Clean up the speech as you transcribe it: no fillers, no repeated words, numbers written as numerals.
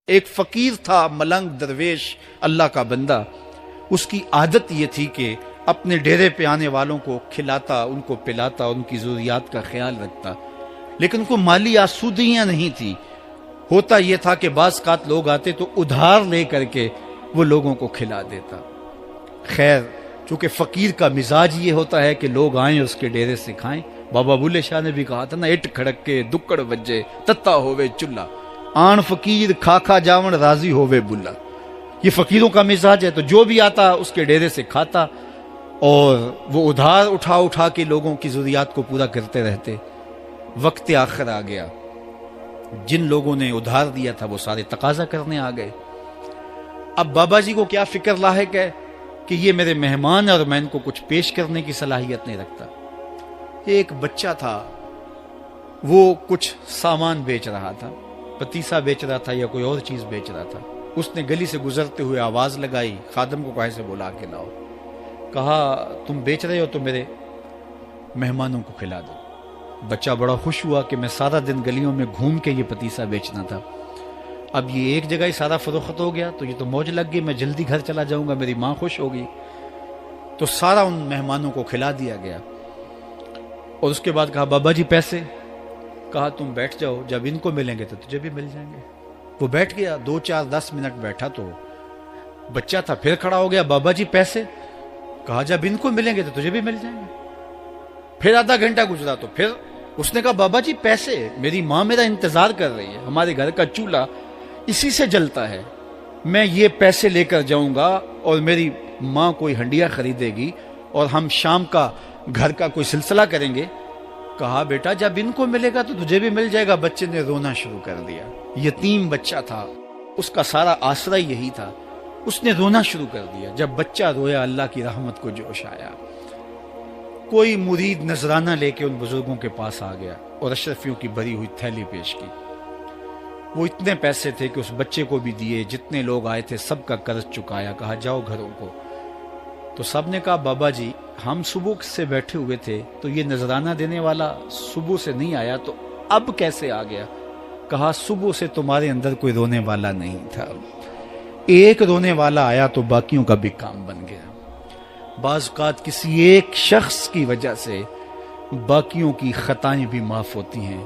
ایک فقیر تھا، ملنگ درویش، اللہ کا بندہ. اس کی عادت یہ تھی کہ اپنے ڈیرے پہ آنے والوں کو کھلاتا، ان کو پلاتا، ان کی ضروریات کا خیال رکھتا، لیکن کو مالی آسودگیاں نہیں تھی. ہوتا یہ تھا کہ بعض اوقات لوگ آتے تو ادھار لے کر کے وہ لوگوں کو کھلا دیتا. خیر، چونکہ فقیر کا مزاج یہ ہوتا ہے کہ لوگ آئیں اس کے ڈیرے سے کھائیں. بابا بلے شاہ نے بھی کہا تھا نا، اٹ کھڑک کے دکڑ بجے تتا ہووے چلا، آن فقیر کھا کھا جاون راضی ہووے بلا. یہ فقیروں کا مزاج ہے. تو جو بھی آتا اس کے ڈیرے سے کھاتا اور وہ ادھار اٹھا اٹھا کے لوگوں کی ضروریات کو پورا کرتے رہتے. وقت آخر آ گیا، جن لوگوں نے ادھار دیا تھا وہ سارے تقاضا کرنے آ گئے. اب بابا جی کو کیا فکر لاحق ہے کہ یہ میرے مہمان اور میں ان کو کچھ پیش کرنے کی صلاحیت نہیں رکھتا. ایک بچہ تھا، وہ کچھ سامان بیچ رہا تھا، پتیسا بیچ رہا تھا یا کوئی اور چیز بیچ رہا تھا. اس نے گلی سے گزرتے ہوئے آواز لگائی، خادم کو کہے سے بلا کے لاؤ. کہا تم بیچ رہے ہو تو میرے مہمانوں کو کھلا دو. بچہ بڑا خوش ہوا کہ میں سارا دن گلیوں میں گھوم کے یہ پتیسا بیچنا تھا، اب یہ ایک جگہ ہی سارا فروخت ہو گیا تو یہ تو موج لگ گئی، میں جلدی گھر چلا جاؤں گا، میری ماں خوش ہوگی. تو سارا ان مہمانوں کو کھلا دیا گیا. اور اس کے بعد کہا بابا جی پیسے؟ کہا تم بیٹھ جاؤ، جب ان کو ملیں گے تو تجھے بھی مل جائیں گے. وہ بیٹھ گیا، 2 4 10 منٹ بیٹھا تو بچہ تھا پھر کھڑا ہو گیا، بابا جی پیسے؟ کہا جب ان کو ملیں گے تو تجھے بھی مل جائیں گے. پھر آدھا گھنٹہ گزرا تو پھر اس نے کہا بابا جی پیسے؟ میری ماں میرا انتظار کر رہی ہے، ہمارے گھر کا چولہا اسی سے جلتا ہے، میں یہ پیسے لے کر جاؤں گا اور میری ماں کوئی ہنڈیا خریدے گی اور ہم شام کا گھر کا کوئی سلسلہ کریں گے. کہا بیٹا جب ان کو ملے گا تو تجھے بھی مل جائے گا. بچے نے رونا شروع کر دیا. یتیم بچہ تھا، اس کا سارا آسرا یہی تھا. اس نے رونا شروع کر دیا. جب بچہ رویا اللہ کی رحمت کو جوش آیا. کوئی مرید نذرانہ لے کے ان بزرگوں کے پاس آ گیا اور اشرفیوں کی بھری ہوئی تھیلی پیش کی. وہ اتنے پیسے تھے کہ اس بچے کو بھی دیے، جتنے لوگ آئے تھے سب کا قرض چکایا. کہا جاؤ گھروں کو. تو سب نے کہا بابا جی ہم صبح سے بیٹھے ہوئے تھے تو یہ نذرانہ دینے والا صبح سے نہیں آیا تو اب کیسے آ گیا؟ کہا صبح سے تمہارے اندر کوئی رونے والا نہیں تھا، ایک رونے والا آیا تو باقیوں کا بھی کام بن گیا. بعض اوقات کسی ایک شخص کی وجہ سے باقیوں کی خطائیں بھی معاف ہوتی ہیں.